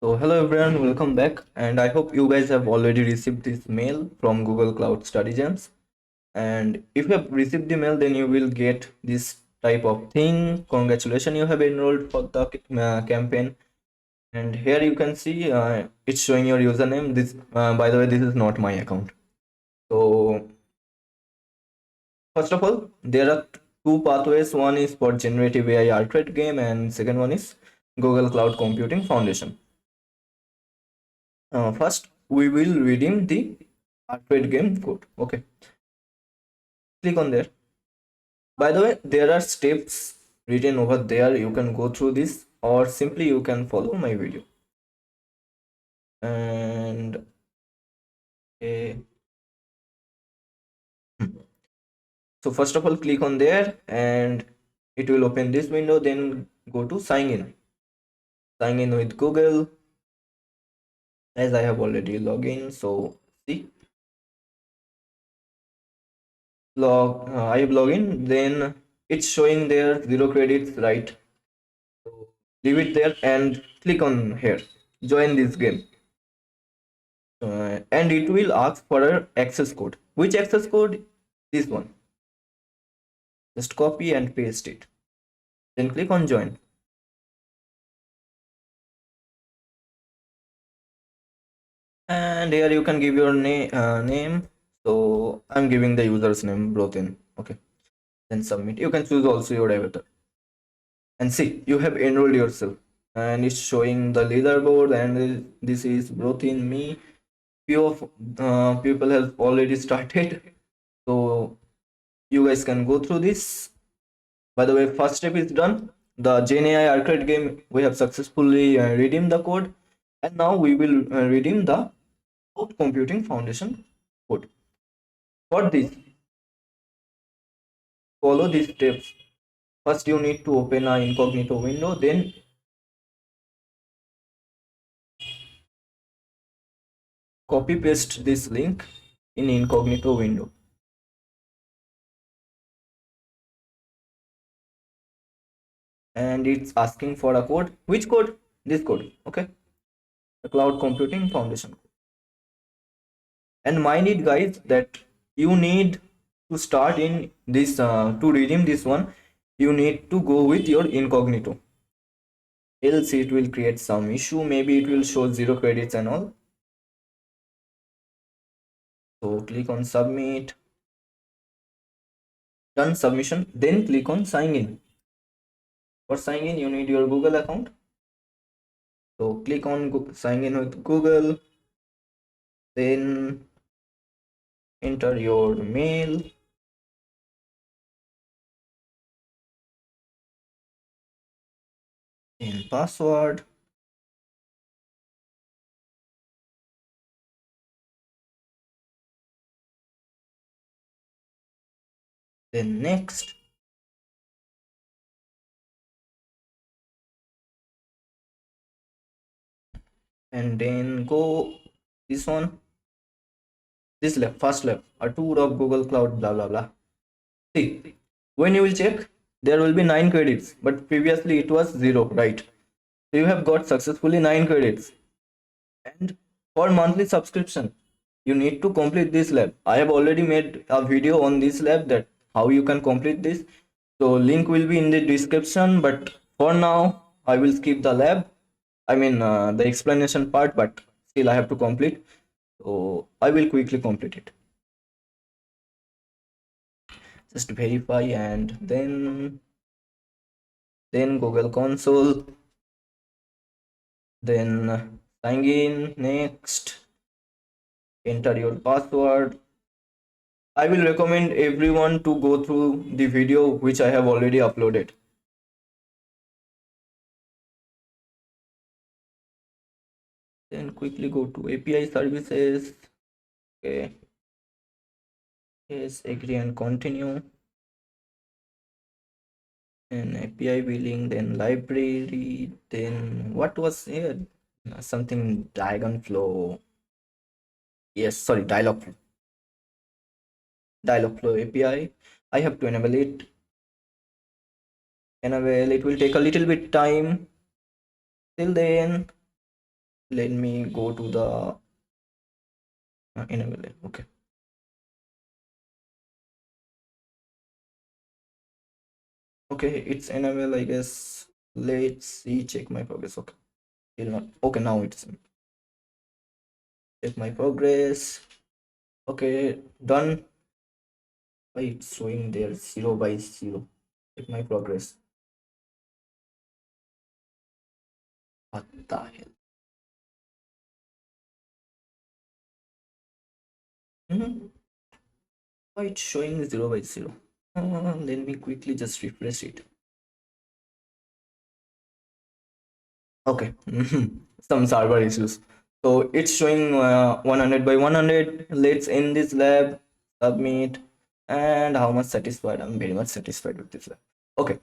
So hello everyone, welcome back, and I hope you guys have already received this mail from Google Cloud Study Gems. And if you have received the mail, then you will get this type of thing. Congratulations, you have enrolled for the campaign. And here you can see it's showing your username. This, by the way, this is not my account. So first of all, there are two pathways. One is for generative AI arcade game, and second one is Google Cloud Computing Foundation. First, we will redeem the arcade game code. Okay, click on there. By the way, there are steps written over there. You can go through this, or simply you can follow my video. And uh, so first of all, click on there, and it will open this window. Then go to sign in. Sign in with Google, as I have already logged in. So see, I have logged in. Then it's showing there 0 credits, right? Leave it there and click on here, join this game. And it will ask for an access code. Which access code? This one. Just copy and paste it, then click on join. And here you can give your name. So I'm giving the user's name Brotin. Okay, then submit. You can choose also your avatar, and see, you have enrolled yourself, and it's showing the leaderboard, and this is Brotin me. Few of people have already started, so you guys can go through this. By the way, first step is done. The GenAI arcade game, we have successfully redeemed the code, and now we will redeem the Cloud Computing Foundation code. For this, follow these steps. First, you need to open an incognito window, then copy paste this link in incognito window. And it's asking for a code. Which code? This code. Okay, the Cloud Computing Foundation code. And mind it, guys, that you need to start in this to redeem this one. You need to go with your incognito, else it will create some issue. Maybe it will show 0 credits and all. So click on submit, done submission, then click on sign in. For sign in, you need your Google account. So click on sign in with Google, then enter your mail, then password, then next, and then go this one, this left, first left, a tour of Google Cloud, blah blah blah. See, when you will check, there will be 9 credits, but previously it was 0, right? So you have got successfully 9 credits. And for monthly subscription, you need to complete this lab. I have already made a video on this lab, that how you can complete this. So link will be in the description, but for now I will skip the lab. I mean the explanation part, but still I have to complete. So I will quickly complete it. Just verify, and then Google Console, then sign in, next, enter your password. I will recommend everyone to go through the video which I have already uploaded. Then quickly go to API services. Okay. Yes, agree and continue. And API billing, then library, then what was here? Something Dragon Flow. Yes, sorry, Dialog Flow. Dialog Flow API. I have to enable it. Enable, it will take a little bit time. Till then, Let me go to the enable it. Okay. Okay, it's enable, I guess. Let's see, check my progress. Okay. Still not. Okay, now it's check my progress. Okay, done. Why it's showing there 0 by 0? Check my progress. What the hell? Hmm. Why it's showing 0 by 0? Let me quickly just refresh it. Okay. Some server issues. So it's showing 100 by 100. Let's end this lab, submit, and how much satisfied? I'm very much satisfied with this lab. Okay.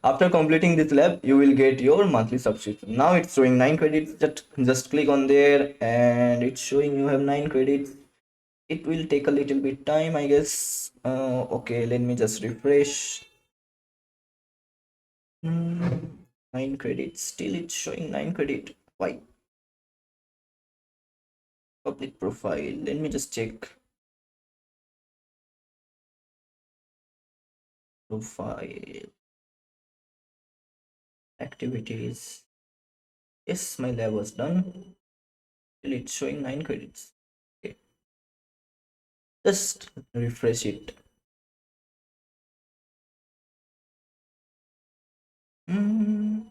After completing this lab, you will get your monthly subscription. Now it's showing 9 credits. Just click on there, and it's showing you have 9 credits. It will take a little bit time, I guess. Okay, let me just refresh. 9 credits. Still, it's showing 9 credit. Why? Public profile. Let me just check profile activities. Yes, my lab was done. Still, it's showing 9 credits. Okay, just refresh it.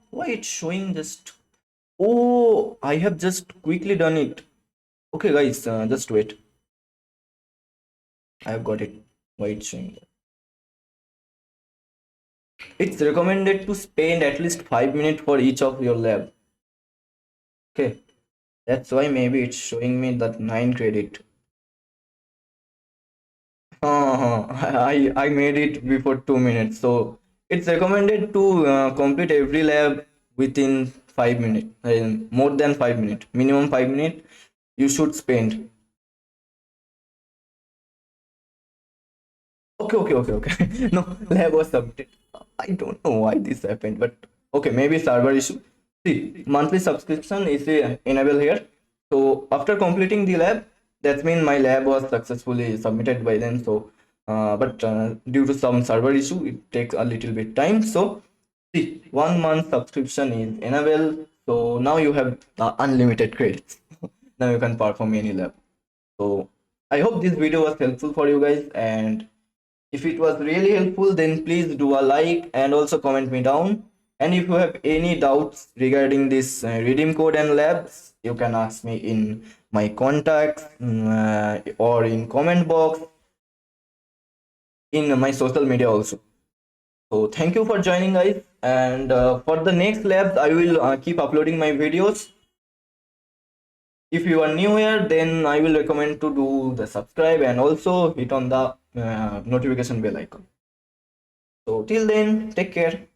Why it's showing just? Oh, I have just quickly done it. Okay, guys, just wait. I have got it. Why it's showing? It's recommended to spend at least 5 minutes for each of your lab. Okay, that's why maybe it's showing me that 9 credit. I made it before 2 minutes. So it's recommended to complete every lab within 5 minutes. More than 5 minutes, minimum 5 minutes. You should spend. Okay. No, lab was submitted. I don't know why this happened, but okay, maybe server issue. See, monthly subscription is enable here. So after completing the lab, that means my lab was successfully submitted by then. So, but due to some server issue, it takes a little bit time. So, see, 1 month subscription is enable. So now you have unlimited credits. Now you can perform any lab. So I hope this video was helpful for you guys, and if it was really helpful, then please do a like and also comment me down. And if you have any doubts regarding this redeem code and labs, you can ask me in my contacts, or in comment box, in my social media also. So thank you for joining, guys. And for the next labs, I will keep uploading my videos. If you are new here, then I will recommend to do the subscribe and also hit on the notification bell icon. So till then, take care.